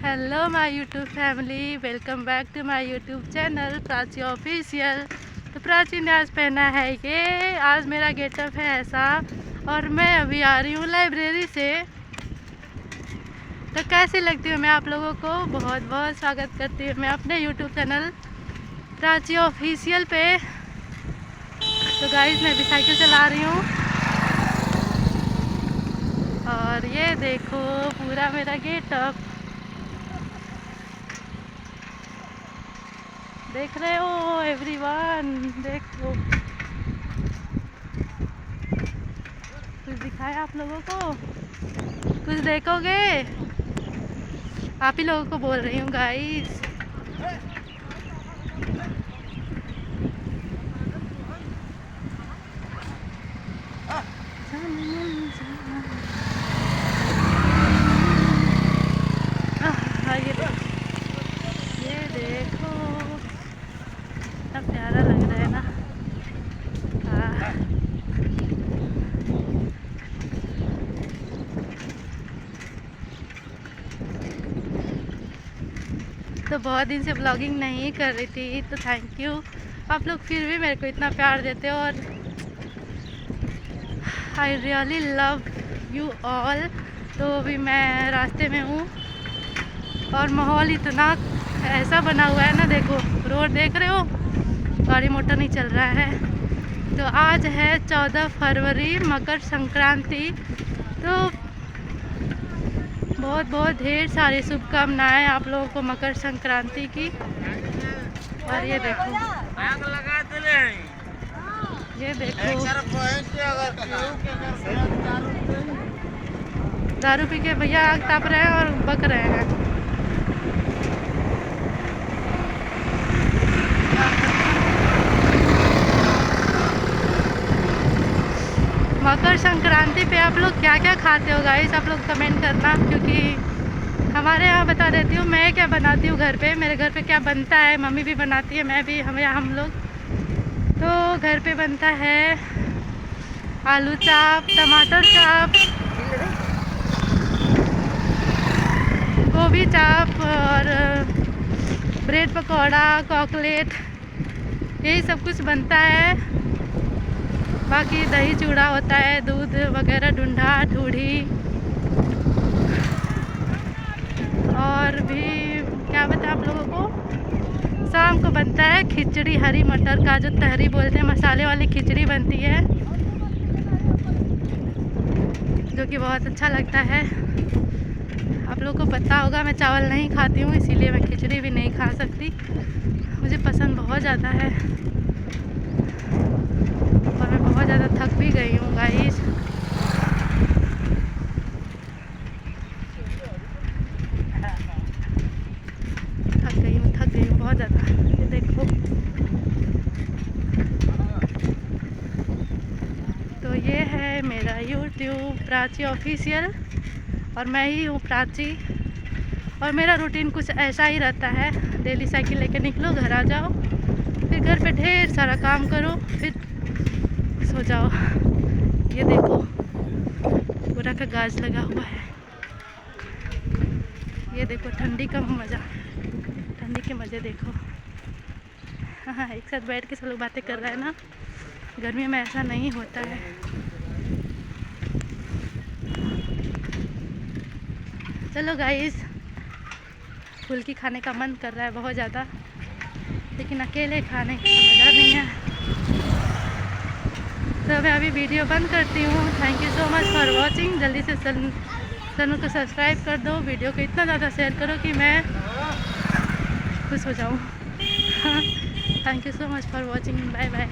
Hello my YouTube family, welcome back to my YouTube channel Prachi official. तो प्राची ने आज पहना है ये, आज मेरा गेटअप है ऐसा और मैं अभी आ रही हूँ लाइब्रेरी से। तो कैसी लगती हूँ मैं आप लोगों को बहुत बहुत स्वागत करती हूँ मैं अपने यूट्यूब चैनल प्राची ऑफिशियल पे। तो गाइस मैं अभी साइकिल चला रही हूँ और ये देखो पूरा मेरा गेटअप देख रहे हो एवरीवन। देखो कुछ दिखाया आप लोगों को, कुछ देखोगे? आप ही लोगों को बोल रही हूँ गाइस। ये देखो कितना प्यारा लग रहा है ना। तो बहुत दिन से ब्लॉगिंग नहीं कर रही थी, तो थैंक यू आप लोग फिर भी मेरे को इतना प्यार देते हो और I really love you all. तो अभी मैं रास्ते में हूँ और माहौल इतना ऐसा बना हुआ है ना, देखो रोड देख रहे हो, गाड़ी मोटर नहीं चल रहा है। तो आज है 14 फरवरी मकर संक्रांति। तो बहुत बहुत ढेर सारी शुभकामनाएं आप लोगों को मकर संक्रांति की। और ये देखो दारू पी के भैया आग ताप रहे हैं और बक रहे हैं। मकर संक्रांति पे आप लोग क्या क्या खाते हो गाइस, आप लोग कमेंट करना, क्योंकि हमारे यहाँ बता देती हूँ मैं क्या बनाती हूँ घर पे। मेरे घर पे क्या बनता है, मम्मी भी बनाती है, मैं भी, हम लोग। तो घर पे बनता है आलू चाप, टमाटर चाप, गोभी चाप और ब्रेड पकौड़ा, कॉकलेट, यही सब कुछ बनता है। बाकी दही चूड़ा होता है, दूध वगैरह, डुंडा, ठूढ़ी, और भी क्या बता आप लोगों को। शाम को बनता है खिचड़ी, हरी मटर का जो तहरी बोलते हैं, मसाले वाली खिचड़ी बनती है जो कि बहुत अच्छा लगता है। आप लोगों को पता होगा मैं चावल नहीं खाती हूँ, इसीलिए मैं खिचड़ी भी नहीं खा सकती, मुझे पसंद बहुत ज़्यादा है और मैं बहुत ज़्यादा थक भी गई हूँ गाइस। थक गई हूँ बहुत ज़्यादा। ये देखो, तो ये है मेरा यूट्यूब प्राची ऑफिशियल और मैं ही हूँ प्राची। और मेरा रूटीन कुछ ऐसा ही रहता है, डेली साइकिल लेके निकलो, घर आ जाओ, फिर घर पे ढेर सारा काम करो, फिर सो जाओ। ये देखो पूरा का गाज लगा हुआ है। ये देखो ठंडी का मज़ा, ठंडी के मज़े देखो। हाँ, एक साथ बैठ के सब लोग बातें कर रहे हैं ना, गर्मी में ऐसा नहीं होता है। चलो गाइस, फुल्की खाने का मन कर रहा है बहुत ज़्यादा, लेकिन अकेले खाने का मज़ा नहीं है। तो मैं अभी वीडियो बंद करती हूँ। Thank you so much for watching. जल्दी से चैनल को सब्सक्राइब कर दो, वीडियो को इतना ज़्यादा शेयर करो कि मैं खुश हो जाऊँ। Thank you so much for watching, bye bye.